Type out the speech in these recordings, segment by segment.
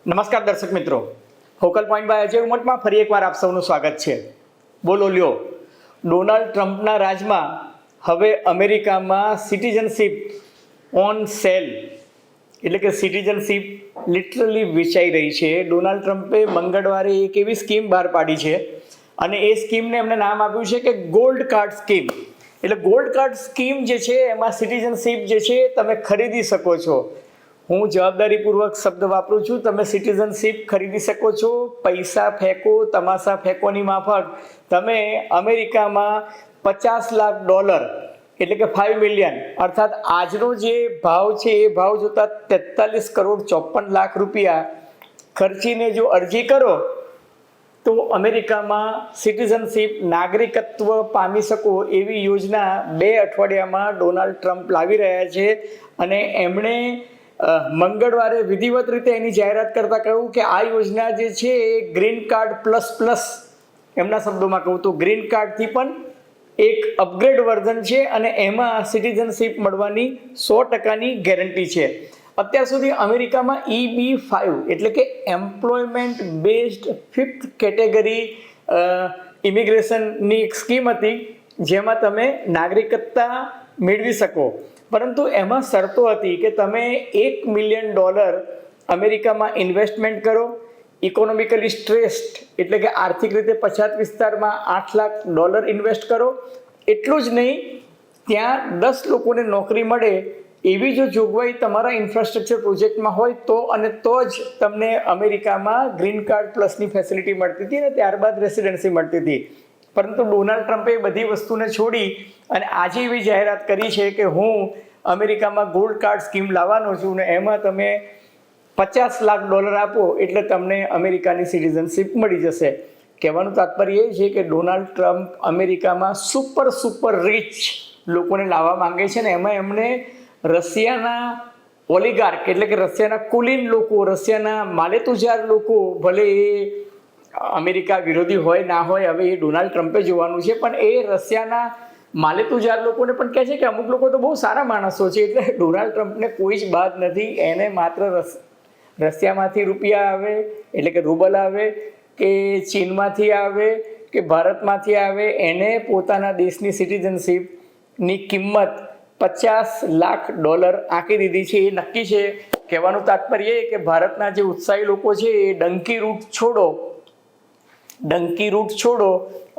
નમસ્કાર દર્શક મિત્રો, ફોકલ પોઈન્ટ બાય અજય ઉમટમાં ફરી એકવાર આપ સૌનું સ્વાગત છે. બોલો લ્યો, ડોનાલ્ડ ટ્રમ્પના રાજમાં હવે અમેરિકામાં સિટીઝનશીપ ઓન સેલ, એટલે કે સિટીઝનશીપ લિટરલી વેચાઈ રહી છે. ડોનાલ્ડ ટ્રમ્પે મંગળવારે એક એવી સ્કીમ બહાર પાડી છે અને એ સ્કીમને એમને નામ આપ્યું છે કે ગોલ્ડ કાર્ડ સ્કીમ. એટલે ગોલ્ડ કાર્ડ સ્કીમ જે છે એમાં સિટીઝનશીપ જે છે તમે ખરીદી શકો છો. હું જવાબદારીપૂર્વક શબ્દ વાપરું છું. તમે સિટીઝનશીપ ખરીદી શકો છો. પૈસા ફેંકો, તમાશા ફેંકોની માફક તમે અમેરિકામાં $50 લાખ એટલે કે 5 મિલિયન અર્થાત આજનો જે ભાવ છે એ ભાવ જોતા 43,54,00,000 ખર્ચીને જો અરજી કરો તો અમેરિકામાં સિટીઝનશીપ નાગરિકત્વ પામી શકો એવી યોજના 2 અઠવાડિયામાં ડોનાલ્ડ ટ્રમ્પ લાવી રહ્યા છે. અને એમણે મંગળવારે વિધિવત રીતે એની જાહેરાત કરતા કહ્યું કે આ યોજના જે છે એ ગ્રીન કાર્ડ પ્લસ એમના શબ્દોમાં કહું તો ગ્રીન કાર્ડથી પણ એક અપગ્રેડ વર્ઝન છે અને એમાં સિટીઝનશીપ મળવાની 100%ની ગેરંટી છે. અત્યાર સુધી અમેરિકામાં EB-5 એટલે કે એમ્પ્લોયમેન્ટ બેઝડ 5th કેટેગરી ઇમિગ્રેશનની એક સ્કીમ હતી જેમાં તમે નાગરિકતા મેળવી શકો, પરંતુ એમાં શરતો હતી કે તમે $1 મિલિયન અમેરિકામાં ઇન્વેસ્ટમેન્ટ કરો, ઇકોનોમિકલી સ્ટ્રેસ્ડ એટલે કે આર્થિક રીતે પછાત વિસ્તારમાં $8 લાખ ઇન્વેસ્ટ કરો. એટલું જ નહીં, ત્યાં 10 લોકોને નોકરી મળે એવી જો જોગવાઈ તમારા ઇન્ફ્રાસ્ટ્રક્ચર પ્રોજેક્ટમાં હોય તો જ તમને અમેરિકામાં ગ્રીન કાર્ડ પ્લસની ફેસિલિટી મળતી હતી અને ત્યારબાદ રેસિડેન્સી મળતી હતી. પરંતુ ડોનાલ્ડ ટ્રમ્પે બધી વસ્તુને છોડી અને આજે એવી જાહેરાત કરી છે કે હું અમેરિકામાં ગોલ્ડ કાર્ડ સ્કીમ લાવવાનો છું ને એમાં તમે $50 લાખ આપો એટલે તમને અમેરિકાની સિટીઝનશીપ મળી જશે. કહેવાનું તાત્પર્ય એ છે કે ડોનાલ્ડ ટ્રમ્પ અમેરિકામાં સુપર રિચ લોકોને લાવવા માંગે છે ને એમાં એમણે રશિયાના ઓલિગાર્ક એટલે કે રશિયાના કુલીન લોકો, રશિયાના માલેતુજાર લોકો, ભલે એ અમેરિકા વિરોધી હોય ના હોય હવે એ ડોનાલ્ડ ટ્રમ્પે જોવાનું છે, પણ એ રશિયાના માલેતુજાર લોકોને પણ કહે છે કે અમુક લોકો તો બહુ સારા માણસો છે. એટલે ડોનાલ્ડ ટ્રમ્પને કોઈ જ બાદ નથી. એને માત્ર રશિયામાંથી રૂપિયા આવે એટલે કે રૂબલ આવે કે ચીનમાંથી આવે કે ભારતમાંથી આવે, એને પોતાના દેશની સિટીઝનશીપની કિંમત $50 લાખ આંકી દીધી છે. એ નક્કી છે. કહેવાનું તાત્પર્ય એ કે ભારતના જે ઉત્સાહી લોકો છે એ ડંકી રૂટ છોડો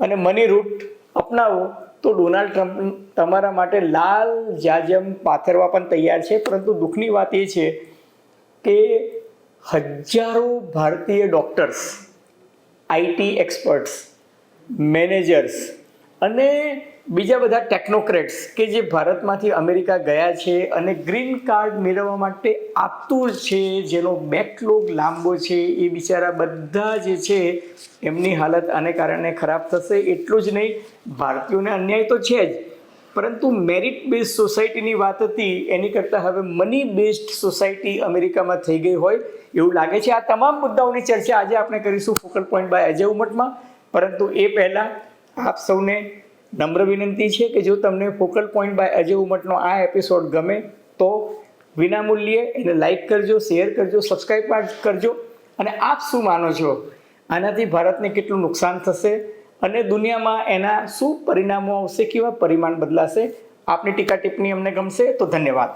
અને મની રૂટ અપનાવો તો ડોનાલ્ડ ટ્રમ્પ તમારા માટે લાલ જાજમ પાથરવા પણ તૈયાર છે. પરંતુ દુઃખની વાત એ છે કે હજારો ભારતીય ડોક્ટર્સ, IT એક્સપર્ટ્સ, મેનેજર્સ અને બીજા બધા ટેકનોક્રેટ્સ કે જે ભારતમાંથી અમેરિકા ગયા છે અને ગ્રીન કાર્ડ મેળવવા માટે આતુર છે, જેનો બેકલોગ લાંબો છે, એ બિચારા બધા જે છે એમની હાલત આને કારણે ખરાબ થશે. એટલું જ નહીં, ભારતીયોને અન્યાય તો છે જ, પરંતુ મેરિટ બેઝ સોસાયટીની વાત હતી એની કરતાં હવે મની બેઝડ સોસાયટી અમેરિકામાં થઈ ગઈ હોય એવું લાગે છે. આ તમામ મુદ્દાઓની ચર્ચા આજે આપણે કરીશું ફોકલ પોઈન્ટ બાય અજય ઉમટમાં. પરંતુ એ પહેલાં આપ સૌને નમ્ર વિનંતી છે કે જો તમને ફોકલ પોઈન્ટ બાય અજય ઉમટનો આ એપિસોડ ગમે તો વિનામૂલ્યે એને લાઈક કરજો, શેર કરજો, સબસ્ક્રાઈબ કરજો. અને આપ શું માનો છો, આનાથી ભારતને કેટલું નુકસાન થશે અને દુનિયામાં એના શું પરિણામો આવશે, કેવા પરિમાણ બદલાશે? આપની ટીકા ટિપ્પણી અમને ગમશે તો ધન્યવાદ.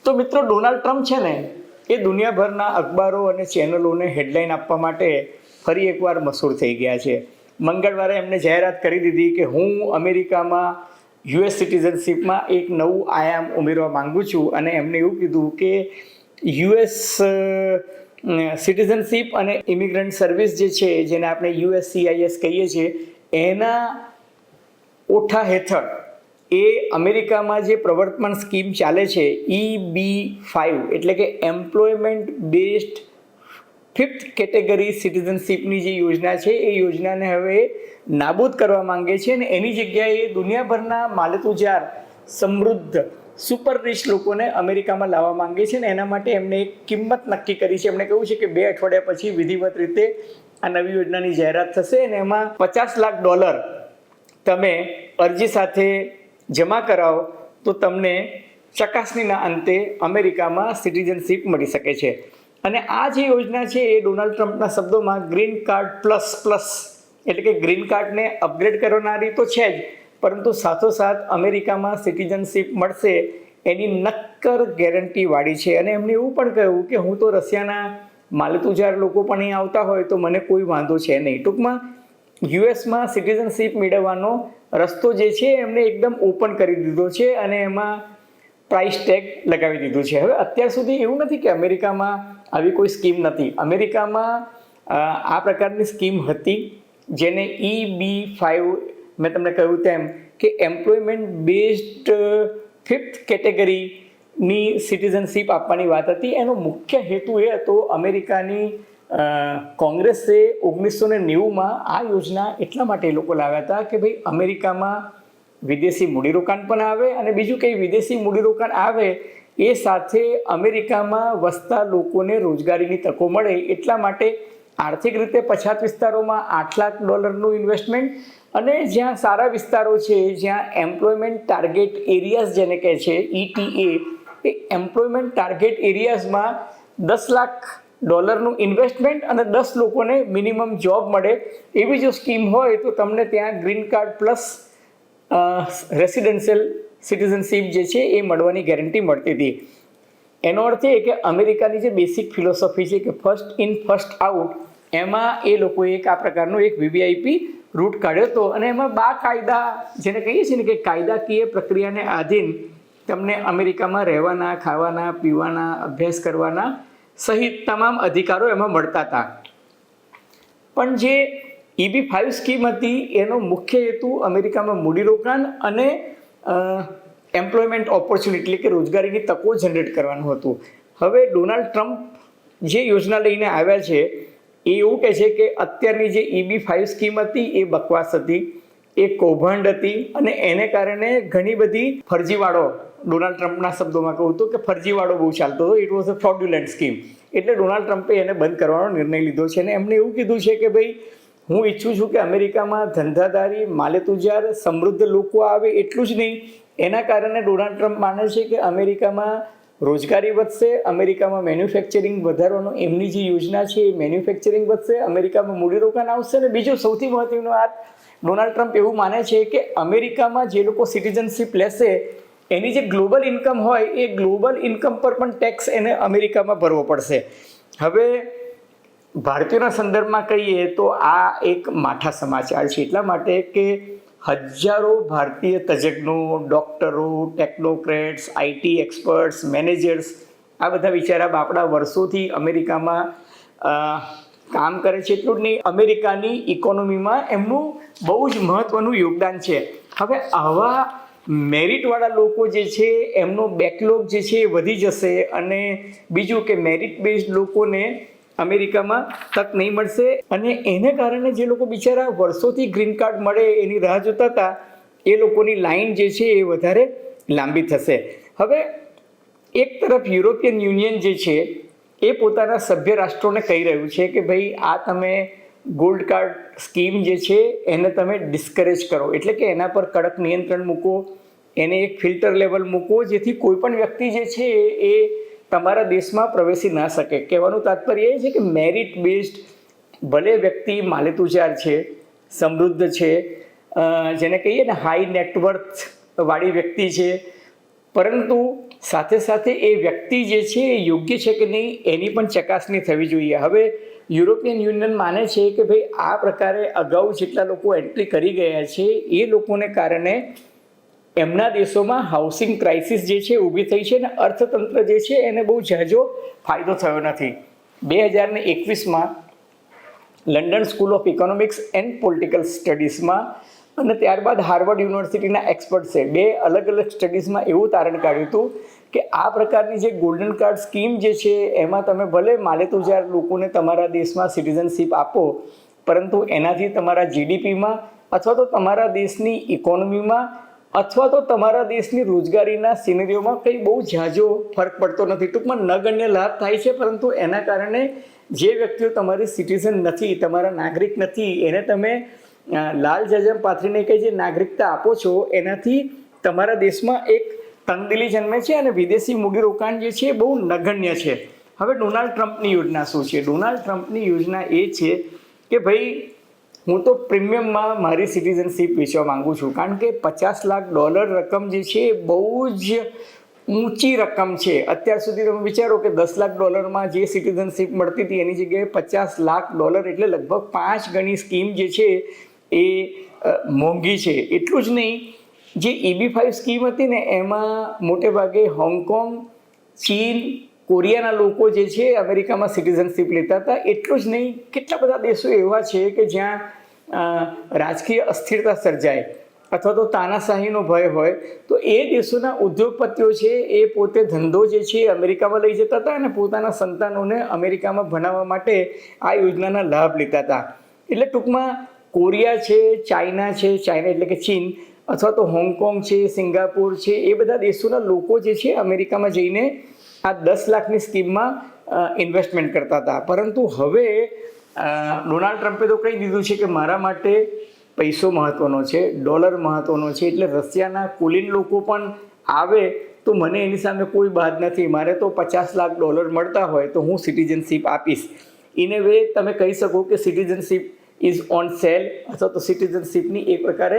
તો મિત્રો, ડોનાલ્ડ ટ્રમ્પ છે ને એ દુનિયાભરના અખબારો અને ચેનલોને હેડલાઇન આપવા માટે ફરી એકવાર મશહૂર થઈ ગયા છે. મંગળવારે એમને જાહેરાત કરી દીધી કે હું અમેરિકામાં US સિટીઝનશીપમાં એક નવું આયામ ઉમેરવા માગું છું. અને એમણે એવું કીધું કે US સિટીઝનશીપ અને ઇમિગ્રન્ટ સર્વિસ જે છે, જેને આપણે USCIS કહીએ છીએ, એના ઓઠા હેઠળ એ અમેરિકામાં જે પ્રવર્તમાન સ્કીમ ચાલે છે EB-5 એટલે કે એમ્પ્લોયમેન્ટ બેઝડ 5th કેટેગરી સિટીઝનશીપની જે યોજના છે એ યોજનાને હવે નાબૂદ કરવા માંગે છે અને એની જગ્યાએ દુનિયાભરના માલેતુજાર, સમૃદ્ધ, સુપર રિચ લોકોને અમેરિકામાં લાવવા માંગે છે. ને એના માટે એમને એક કિંમત નક્કી કરી છે. એમણે કહ્યું છે કે 2 અઠવાડિયા પછી વિધિવત રીતે આ નવી યોજનાની જાહેરાત થશે અને એમાં $50 લાખ તમે અરજી સાથે જમા કરાવો તો તમને ચકાસણીના અંતે અમેરિકામાં સિટીઝનશીપ મળી શકે છે. અને આ જે યોજના છે એ ડોનાલ્ડ ટ્રમ્પના શબ્દોમાં ગ્રીન કાર્ડ પ્લસ પ્લસ, એટલે કે ગ્રીન કાર્ડને અપગ્રેડ કરનારી તો છે જ, પરંતુ સાથોસાથ અમેરિકામાં સિટીઝનશીપ મળશે એની નક્કર ગેરંટીવાળી છે. અને એમણે એવું પણ કહ્યું કે હું તો રશિયાના માલતુજાર લોકો પણ અહીં આવતા હોય તો મને કોઈ વાંધો છે નહીં. ટૂંકમાં યુએસમાં સિટીઝનશીપ મેળવવાનો રસ્તો જે છે એમણે એકદમ ઓપન કરી દીધો છે અને એમાં પ્રાઇસ ટેગ લગાવી દીધું છે. હવે અત્યાર સુધી એવું નથી કે અમેરિકામાં આવી કોઈ સ્કીમ નથી. અમેરિકામાં આ પ્રકારની સ્કીમ હતી જેને EB-5 મેં તમને કહ્યું તેમ કે એમ્પ્લોયમેન્ટ બેઝડ 5th કેટેગરીની સિટીઝનશીપ આપવાની વાત હતી. એનો મુખ્ય હેતુ એ હતો, અમેરિકાની કોંગ્રેસે 1990માં આ યોજના એટલા માટે એ લોકો લાવ્યા હતા કે ભાઈ અમેરિકામાં વિદેશી મૂડીરોકાણ પણ આવે અને બીજું કંઈ વિદેશી મૂડીરોકાણ આવે એ સાથે અમેરિકામાં વસતા લોકોને રોજગારીની તકો મળે. એટલા માટે આર્થિક રીતે પછાત વિસ્તારોમાં $8 લાખ ઇન્વેસ્ટમેન્ટ અને જ્યાં સારા વિસ્તારો છે, જ્યાં એમ્પ્લોયમેન્ટ ટાર્ગેટ એરિયાઝ જેને કહે છે ETA, એ એમ્પ્લોયમેન્ટ ટાર્ગેટ એરિયાઝમાં $10 લાખ ઇન્વેસ્ટમેન્ટ અને 10 લોકોને મિનિમમ જોબ મળે એવી જો સ્કીમ હોય તો તમને ત્યાં green card plus residential citizenship જે છે એ મળવાની ગેરંટી મળતી હતી. એનો અર્થ એ કે અમેરિકાની જે બેસિક ફિલોસોફી છે કે ફર્સ્ટ ઇન ફર્સ્ટ આઉટ, એમાં એ લોકોએ એક આ પ્રકારનો એક VVIP રૂટ કાઢ્યો હતો. અને એમાં બાકાયદા જેને કહીએ છીએ ને કે કાયદાકીય પ્રક્રિયાને આધીન તમને અમેરિકામાં રહેવાના, ખાવાના, પીવાના, અભ્યાસ કરવાના સહિત તમામ અધિકારો એમાં મળતા હતા. પણ જે EB-5 સ્કીમ હતી એનો મુખ્ય હેતુ અમેરિકામાં મૂડીરોકાણ અને એમ્પ્લોયમેન્ટ ઓપોર્ચ્યુનિટી, એટલે કે રોજગારીની તકો જનરેટ કરવાનું હતું. હવે ડોનાલ્ડ ટ્રમ્પ જે યોજના લઈને આવ્યા છે એ એવું કહે છે કે અત્યારની જે EB-5 સ્કીમ હતી એ બકવાસ હતી, એ કૌભાંડ હતી અને એને કારણે ઘણી બધી ફરજીવાળો, ડોનાલ્ડ ટ્રમ્પના શબ્દોમાં કહું તો કે ફરજીવાળો બહુ ચાલતો હતો. It was a fraudulent scheme. એટલે ડોનાલ્ડ ટ્રમ્પે એને બંધ કરવાનો નિર્ણય લીધો છે. અને એમણે એવું કીધું છે કે ભાઈ હું ઈચ્છું છું કે અમેરિકામાં ધંધાદારી, માલેતુજાર, સમૃદ્ધ લોકો આવે, એટલું જ નહીં, એના કારણે ડોનાલ્ડ ટ્રમ્પ માને છે કે અમેરિકામાં રોજગારી વધશે, અમેરિકામાં મેન્યુફેક્ચરિંગ વધારવાનો એમની જે યોજના છે એ મેન્યુફેક્ચરિંગ વધશે, અમેરિકામાં મૂડીરોકાણ આવશે. અને બીજું સૌથી મહત્વની વાત, ડોનાલ્ડ ટ્રમ્પ એવું માને છે કે અમેરિકામાં જે લોકો સિટીઝનશીપ લેશે એની જે ગ્લોબલ ઇન્કમ હોય એ ગ્લોબલ ઇન્કમ પર પણ ટેક્સ એને અમેરિકામાં ભરવો પડશે. હવે ભારતીયોના સંદર્ભમાં કહીએ તો આ એક માઠા સમાચાર છે, એટલા માટે કે હજારો ભારતીય તજજ્ઞો, ડૉક્ટરો, ટેકનોક્રેટ્સ, IT એક્સપર્ટ્સ, મેનેજર્સ, આ બધા બિચારા બાપડા વર્ષોથી અમેરિકામાં કામ કરે છે. એટલું જ નહીં, અમેરિકાની ઇકોનોમીમાં એમનું બહુ જ મહત્ત્વનું યોગદાન છે. હવે આવા મેરિટવાળા લોકો જે છે એમનો બેકલોગ જે છે એ વધી જશે. અને બીજું કે મેરિટ બેઝડ લોકોને અમેરિકામાં તક નહીં મળશે અને એને કારણે જે લોકો બિચારા વર્ષોથી ગ્રીન કાર્ડ મળે એની રાહ જોતા હતા એ લોકોની લાઈન જે છે એ વધારે લાંબી થશે. હવે એક તરફ યુરોપિયન યુનિયન જે છે એ પોતાના સભ્ય રાષ્ટ્રોને કહી રહ્યું છે કે ભાઈ આ તમે ગોલ્ડ કાર્ડ સ્કીમ જે છે એને તમે ડિસ્કરેજ કરો, એટલે કે એના પર કડક નિયંત્રણ મૂકો, એને એક ફિલ્ટર લેવલ મૂકો જેથી કોઈ પણ વ્યક્તિ જે છે એ તમારા દેશમાં પ્રવેશી ના શકે. કહેવાનું તાત્પર્ય એ છે કે મેરિટ બેઝડ, ભલે વ્યક્તિ માલેતુજાર છે, સમૃદ્ધ છે, જેને કહીએ ને હાઈ નેટવર્થ વાળી વ્યક્તિ છે, પરંતુ સાથે સાથે એ વ્યક્તિ જે છે એ યોગ્ય છે કે નહીં એની પણ ચકાસણી થવી જોઈએ. હવે યુરોપિયન યુનિયન માને છે કે ભાઈ આ પ્રકારે અગાઉ જેટલા લોકો એન્ટ્રી કરી ગયા છે એ લોકોને કારણે એમના દેશોમાં હાઉસિંગ ક્રાઇસિસ જે છે ઊભી થઈ છે અને અર્થતંત્ર જે છે એને બહુ ઝાઝો ફાયદો થયો નથી. 2021માં London school of economics and political સ્ટડીઝમાં અને ત્યારબાદ હાર્વર્ડ યુનિવર્સિટીના એક્સપર્ટ્સે બે અલગ અલગ સ્ટડીઝમાં એવું તારણ કાઢ્યું હતું કે આ પ્રકારની જે ગોલ્ડન કાર્ડ સ્કીમ જે છે એમાં તમે ભલે માલેતુજાર લોકોને તમારા દેશમાં સિટીઝનશીપ આપો, પરંતુ એનાથી તમારા GDPમાં અથવા તો તમારા દેશની ઇકોનોમીમાં અથવા તો તમારા દેશની રોજગારીના સિનેરીઓમાં કંઈ બહુ ઝાઝો ફરક પડતો નથી. ટૂંકમાં નગણ્ય લાભ થાય છે, પરંતુ એના કારણે જે વ્યક્તિઓ તમારી સિટીઝન નથી, તમારા નાગરિક નથી, એને તમે લાલ જજમ પાથરીને કંઈ જે નાગરિકતા આપો છો એનાથી તમારા દેશમાં એક તંગદિલી જન્મે છે અને વિદેશી મૂડીરોકાણ જે છે એ બહુ નગણ્ય છે. હવે ડોનાલ્ડ ટ્રમ્પની યોજના શું છે? ડોનાલ્ડ ટ્રમ્પની યોજના એ છે કે ભાઈ હું તો પ્રીમિયમમાં મારી સિટીઝનશીપ વેચવા માંગુ છું, કારણ કે $50 લાખ રકમ જે છે એ બહુ જ ઊંચી રકમ છે. અત્યાર સુધી તમે વિચારો કે $10 લાખ જે સિટીઝનશીપ મળતી હતી એની જગ્યાએ $50 લાખ એટલે લગભગ 5 ગણી સ્કીમ જે છે એ મોંઘી છે. એટલું જ નહીં, જે EB-5 સ્કીમ હતી ને એમાં મોટે ભાગે હોંગકોંગ, ચીન, કોરિયાના લોકો જે છે અમેરિકામાં સિટીઝનશીપ લેતા હતા. એટલું જ નહીં, કેટલા બધા દેશો એવા છે કે જ્યાં રાજકીય અસ્થિરતા સર્જાય અથવા તો તાનાશાહીનો ભય હોય તો એ દેશોના ઉદ્યોગપતિઓ છે એ પોતે ધંધો જે છે અમેરિકામાં લઈ જતા હતા અને પોતાના સંતાનોને અમેરિકામાં ભણાવવા માટે આ યોજનાના લાભ લેતા હતા. એટલે ટૂંકમાં કોરિયા છે, ચાઇના એટલે કે ચીન, અથવા તો હોંગકોંગ છે, સિંગાપુર છે, એ બધા દેશોના લોકો જે છે અમેરિકામાં જઈને આ 10 લાખની સ્કીમમાં ઇન્વેસ્ટમેન્ટ કરતા હતા. પરંતુ હવે ડોનાલ્ડ ટ્રમ્પે તો કહી દીધું છે કે મારા માટે પૈસો મહત્વનો છે, ડોલર મહત્વનો છે. એટલે રશિયાના કુલીન લોકો પણ આવે તો મને એની સામે કોઈ બાદ નથી. મારે તો $50 લાખ મળતા હોય તો હું સિટીઝનશીપ આપીશ. ઇન એ વે તમે કહી શકો કે સિટીઝનશીપ ઇઝ ઓન સેલ, અથવા તો સિટીઝનશીપની એક પ્રકારે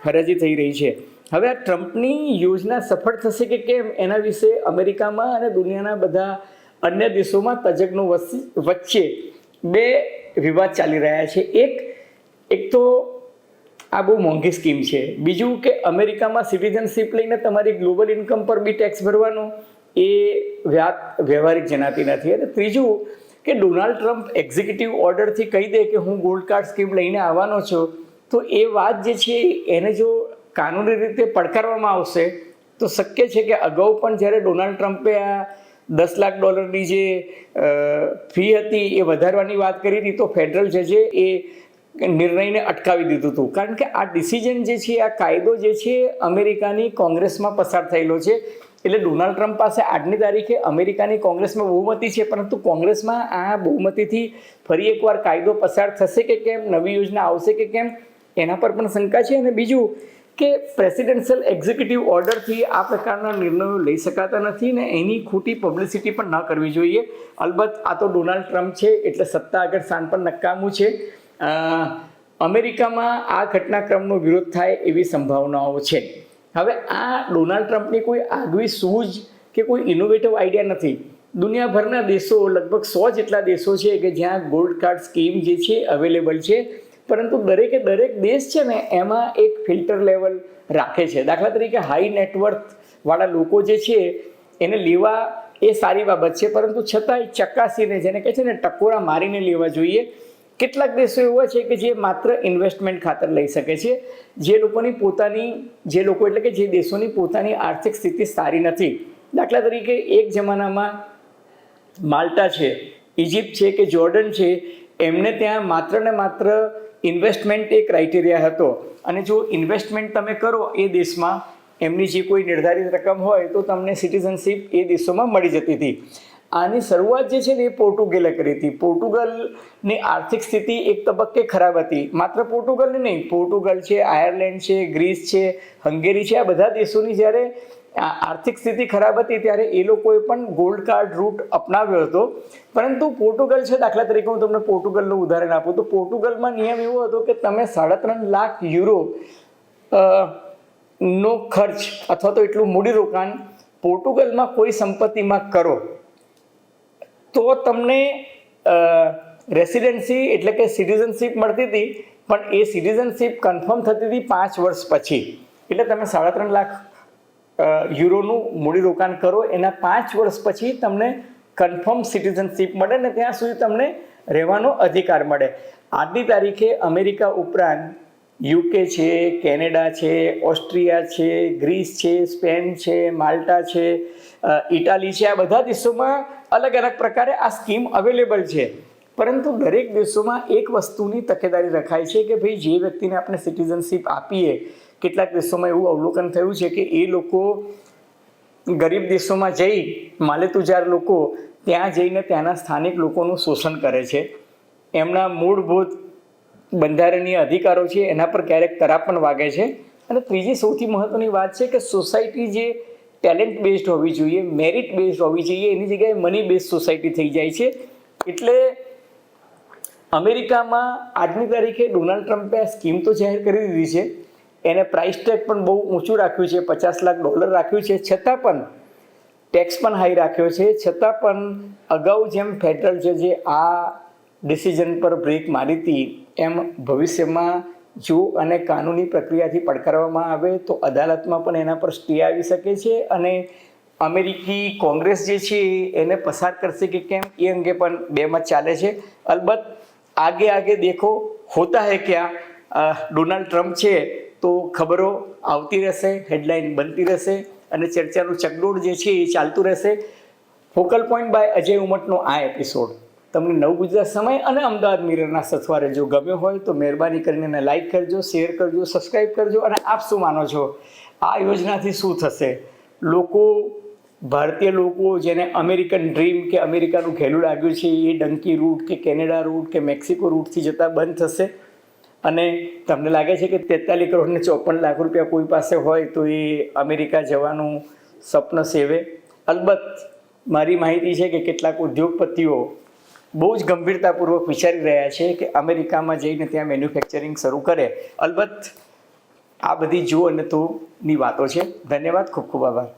હરાજી થઈ રહી છે. હવે આ ટ્રમ્પની યોજના સફળ થશે કે કેમ એના વિશે અમેરિકામાં અને દુનિયાના બધા અન્ય દેશોમાં તજજ્ઞો વચ્ચે બે વિવાદ ચાલી રહ્યા છે. એક તો આ બહુ મોંઘી સ્કીમ છે. બીજું કે અમેરિકામાં સિટીઝનશીપ લઈને તમારી ગ્લોબલ ઇન્કમ પર બી ટેક્સ ભરવાનો એ વાત વ્યવહારિક જણાતી નથી. અને ત્રીજું કે ડોનાલ્ડ ટ્રમ્પ એક્ઝિક્યુટિવ ઓર્ડરથી કહી દે કે હું ગોલ્ડ કાર્ડ સ્કીમ લઈને આવવાનો છું, તો એ વાત જે છે એને જો કાનૂની રીતે પડકારવામાં આવશે તો શક્ય છે કે અગાઉ પણ જ્યારે ડોનાલ્ડ ટ્રમ્પે આ $10 લાખની જે ફી હતી એ વધારવાની વાત કરી હતી તો ફેડરલ જજે એ નિર્ણયને અટકાવી દીધું હતું. કારણ કે આ ડિસિઝન જે છે, આ કાયદો જે છે અમેરિકાની કોંગ્રેસમાં પસાર થયેલો છે. એટલે ડોનાલ્ડ ટ્રમ્પ પાસે આજની તારીખે અમેરિકાની કોંગ્રેસમાં બહુમતી છે, પરંતુ કોંગ્રેસમાં આ બહુમતીથી ફરી એકવાર કાયદો પસાર થશે કે કેમ, નવી યોજના આવશે કે કેમ, એના પર પણ શંકા છે. અને બીજું કે પ્રેસિડેન્શિયલ એક્ઝિક્યુટિવ ઓર્ડરથી આ પ્રકારના નિર્ણયો લઈ શકાતા નથી ને એની ખોટી પબ્લિસિટી પણ ન કરવી જોઈએ. અલબત્ત આ તો ડોનાલ્ડ ટ્રમ્પ છે એટલે સત્તા આગળ સ્થાન પર નકામું છે. અમેરિકામાં આ ઘટનાક્રમનો વિરોધ થાય એવી સંભાવનાઓ છે. હવે આ ડોનાલ્ડ ટ્રમ્પની કોઈ આગવી સૂઝ કે કોઈ ઇનોવેટિવ આઈડિયા નથી. દુનિયાભરના દેશો, લગભગ 100 જેટલા દેશો છે કે જ્યાં ગોલ્ડ કાર્ડ સ્કીમ જે છે અવેલેબલ છે, પરંતુ દરેક દેશ છે ને એમાં એક ફિલ્ટર લેવલ રાખે છે. દાખલા તરીકે હાઈ નેટવર્થ વાળા લોકો જે છે એને લેવા એ સારી બાબત છે, પરંતુ છતાંય ચકાસીને, જેને કહે છે ને ટકોરા મારીને લેવા જોઈએ. કેટલાક દેશો એવા છે કે જે માત્ર ઇન્વેસ્ટમેન્ટ ખાતર લઈ શકે છે, જે દેશોની પોતાની આર્થિક સ્થિતિ સારી નથી. દાખલા તરીકે એક જમાનામાં માલ્ટા છે, ઇજિપ્ત છે કે જોર્ડન છે, એમને ત્યાં માત્ર ને માત્ર ઇન્વેસ્ટમેન્ટ એ ક્રાઇટેરિયા હતો. અને જો ઇન્વેસ્ટમેન્ટ તમે કરો એ દેશમાં, એમની જે કોઈ નિર્ધારિત રકમ હોય તો તમને સિટીઝનશીપ એ દેશોમાં મળી જતી હતી. આની શરૂઆત જે છે ને એ પોર્ટુગલે કરી હતી. પોર્ટુગલની આર્થિક સ્થિતિ એક તબક્કે ખરાબ હતી. માત્ર પોર્ટુગલની નહીં, પોર્ટુગલ છે, આયર્લેન્ડ છે, ગ્રીસ છે, હંગેરી છે, આ બધા દેશોની જ્યારે આર્થિક સ્થિતિ ખરાબ હતી ત્યારે એ લોકોએ પણ ગોલ્ડ કાર્ડ રૂટ અપનાવ્યો હતો. પરંતુ પોર્ટુગલ છે, દાખલા તરીકે હું તમને પોર્ટુગલનું ઉદાહરણ આપું તો પોર્ટુગલમાં નિયમ એવો હતો કે તમે 3.5 લાખ યુરો નો ખર્ચ અથવા તો એટલું મૂડીરોકાણ પોર્ટુગલમાં કોઈ સંપત્તિમાં કરો તો તમને રેસિડેન્સી એટલે કે સિટીઝનશીપ મળતી હતી. પણ એ સિટીઝનશીપ કન્ફર્મ થતી હતી 5 વર્ષ પછી. એટલે તમે 3.5 લાખ યુરોનું મૂડીરોકાણ કરો, એના 5 વર્ષ પછી તમને કન્ફર્મ સિટીઝનશીપ મળે ને ત્યાં સુધી તમને રહેવાનો અધિકાર મળે. આજની તારીખે અમેરિકા ઉપરાંત યુકે છે, કેનેડા છે, ઓસ્ટ્રિયા છે, ગ્રીસ છે, સ્પેન છે, માલ્ટા છે, ઇટાલી છે, આ બધા દેશોમાં અલગ અલગ પ્રકારે આ સ્કીમ અવેલેબલ છે. પરંતુ દરેક દેશોમાં એક વસ્તુની તકેદારી રખાય છે કે ભાઈ જે વ્યક્તિને આપણે સિટીઝનશીપ આપીએ, કેટલાક દેશોમાં એવું અવલોકન થયું છે કે એ લોકો ગરીબ દેશોમાં જઈ, માલેતુજાર લોકો ત્યાં જઈને ત્યાંના સ્થાનિક લોકોનું શોષણ કરે છે. એમના મૂળભૂત બંધારણીય અધિકારો છે એના પર ક્યારેક તરાપ પણ વાગે છે. અને ત્રીજી સૌથી મહત્વની વાત છે કે સોસાયટી જે ટેલેન્ટ બેઝડ હોવી જોઈએ, મેરિટ બેઝડ હોવી જોઈએ, એની જગ્યાએ મની બેઝડ સોસાયટી થઈ જાય છે. એટલે અમેરિકામાં આજની તારીખે ડોનાલ્ડ ટ્રમ્પે આ સ્કીમ તો જાહેર કરી દીધી છે, એને પ્રાઇસ ટેગ પણ બહુ ઊંચું રાખ્યું છે, $50 લાખ રાખ્યું છે, છતાં પણ ટેક્સ પણ હાઈ રાખ્યો છે. છતાં પણ અગાઉ જેમ ફેડરલ જજે આ ડિસિઝન પર બ્રેક મારી હતી, એમ ભવિષ્યમાં જો અને કાનૂની પ્રક્રિયાથી પડકારવામાં આવે તો અદાલતમાં પણ એના પર સ્ટે આવી શકે છે અને અમેરિકી કોંગ્રેસ જે છે એને પસાર કરશે કે કેમ એ અંગે પણ બે મત ચાલે છે. અલબત્ત આગે દેખો હોતા હૈ ક્યાં, ડોનાલ્ડ ટ્રમ્પ છે તો ખબરો આવતી રહેશે, હેડલાઇન બનતી રહેશે અને ચર્ચાનું ચકડોળ જે છે એ ચાલતું રહેશે. ફોકલ પોઈન્ટ બાય અજય ઉમટનો આ એપિસોડ તમને નવ ગુજરાત સમય અને અમદાવાદ મિરરના સથવારે જો ગમ્યો હોય તો મહેરબાની કરીને એને લાઇક કરજો, શેર કરજો, સબસ્ક્રાઈબ કરજો. અને આપ શું માનો છો, આ યોજનાથી શું થશે? ભારતીય લોકો જેને અમેરિકન ડ્રીમ કે અમેરિકાનું ઘેલું લાગ્યું છે એ ડંકી રૂટ કે કેનેડા રૂટ કે મેક્સિકો રૂટથી જતાં બંધ થશે? અને તમને લાગે છે કે 43 કરોડ ને 54 લાખ રૂપિયા કોઈ પાસે હોય તો એ અમેરિકા જવાનું સ્વપ્ન સેવે? અલબત્ત મારી માહિતી છે કે કેટલાક ઉદ્યોગપતિઓ બહુ જ ગંભીરતાપૂર્વક વિચારી રહ્યા છે કે અમેરિકામાં જઈને ત્યાં મેન્યુફેક્ચરિંગ શરૂ કરે. અલબત્ત આ બધી જો અને તોની વાતો છે. ધન્યવાદ, ખૂબ ખૂબ આભાર.